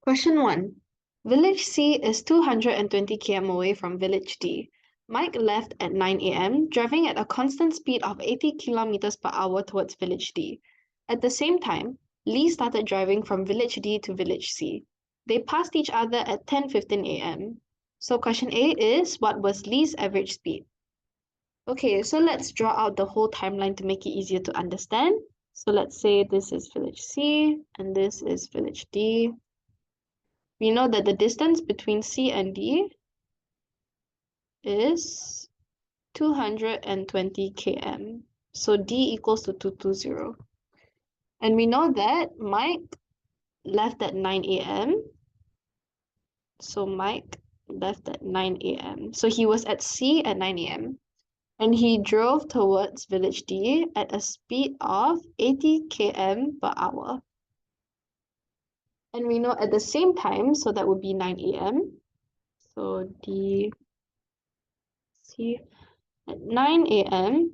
Question 1. Village C is 220 km away from Village D. Mike left at 9 a.m., driving at a constant speed of 80 kilometers per hour towards Village D. At the same time, Lee started driving from Village D to Village C. They passed each other at 10:15 a.m. So question A is, what was Lee's average speed? Okay, so let's draw out the whole timeline to make it easier to understand. So let's say this is Village C and this is Village D. We know that the distance between C and D is 220 km. So D equals to 220. And we know that Mike left at 9 a.m. So Mike left at 9 a.m. So he was at C at 9 a.m. And he drove towards Village D at a speed of 80 km per hour. And we know at the same time, so that would be 9 a.m. So D, C, at 9 a.m.,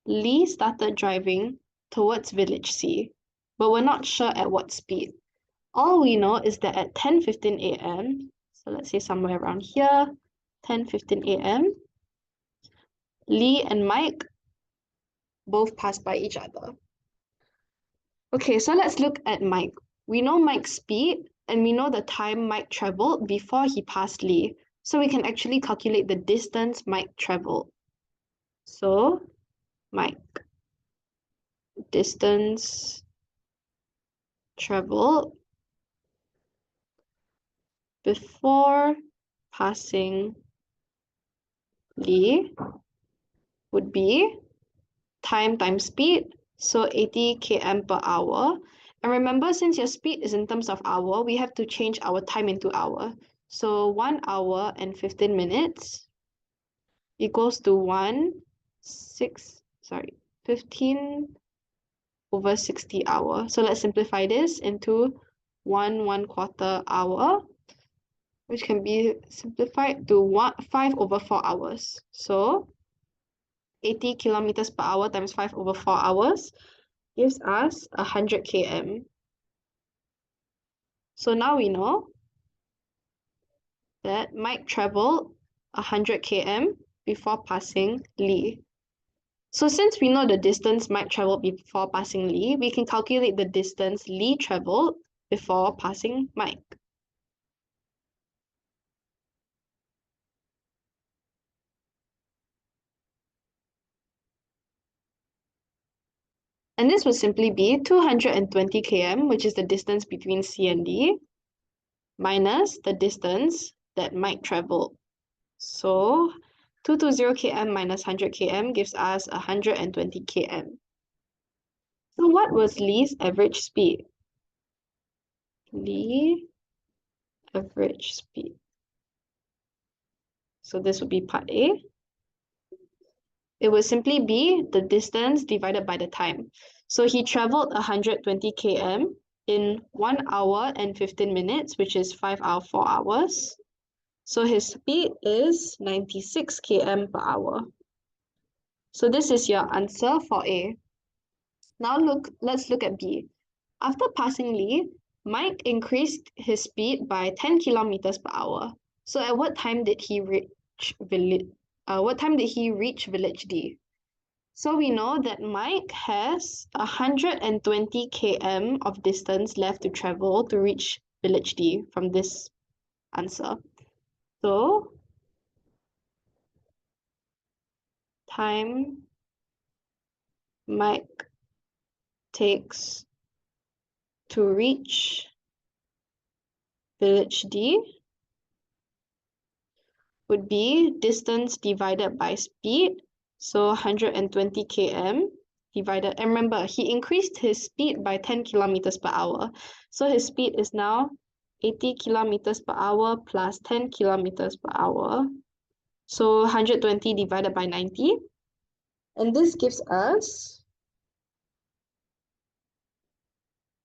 Lee started driving towards Village C, but we're not sure at what speed. All we know is that at 10:15 a.m., so let's say somewhere around here, 10:15 a.m., Lee and Mike both passed by each other. Okay, so let's look at Mike. We know Mike's speed, and we know the time Mike traveled before he passed Lee. So we can actually calculate the distance Mike traveled. So, Mike, distance traveled before passing Lee would be time times speed, so 80 km per hour. And remember, since your speed is in terms of hour, we have to change our time into hour. So 1 hour and 15 minutes equals to 15 over 60 hour. So let's simplify this into 1/4 hour, which can be simplified to 5 over 4 hours. So 80 kilometers per hour times 5 over 4 hours gives us 100 km. So now we know that Mike traveled 100 km before passing Lee. So since we know the distance Mike traveled before passing Lee, we can calculate the distance Lee traveled before passing Mike. And this would simply be 220 km, which is the distance between C and D, minus the distance that Mike traveled. So 220 km minus 100 km gives us 120 km. So what was Lee's average speed? Lee average speed. So this would be part A. It would simply be the distance divided by the time. So he traveled 120 km in 1 hour and 15 minutes, which is 5 hours, 4 hours. So his speed is 96 km per hour. So this is your answer for A. Now let's look at B. After passing Lee, Mike increased his speed by 10 kilometers per hour. So at what time did he reach Village D? So we know that Mike has 120 km of distance left to travel to reach Village D from this answer. So time Mike takes to reach Village D would be distance divided by speed. So 120 km divided, and remember, he increased his speed by 10 kilometers per hour. So his speed is now 80 kilometers per hour plus 10 kilometers per hour. So 120 divided by 90. And this gives us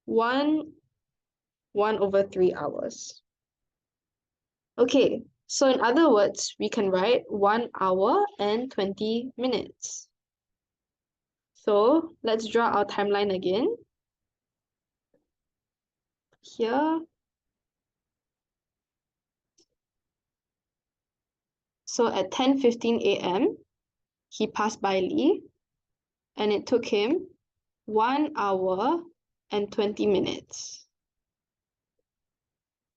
1 over 3 hours. Okay, so in other words, we can write 1 hour and 20 minutes. So let's draw our timeline again. here. So at 10:15 a.m., he passed by Lee, and it took him 1 hour and 20 minutes.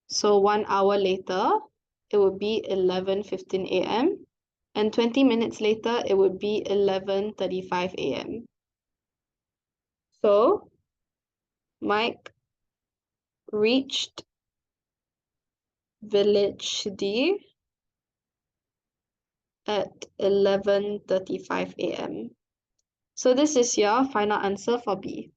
So 1 hour later, it would be 11:15 a.m. And 20 minutes later, it would be 11:35 a.m. So Mike reached Village D at 11:35 a.m. So this is your final answer for B.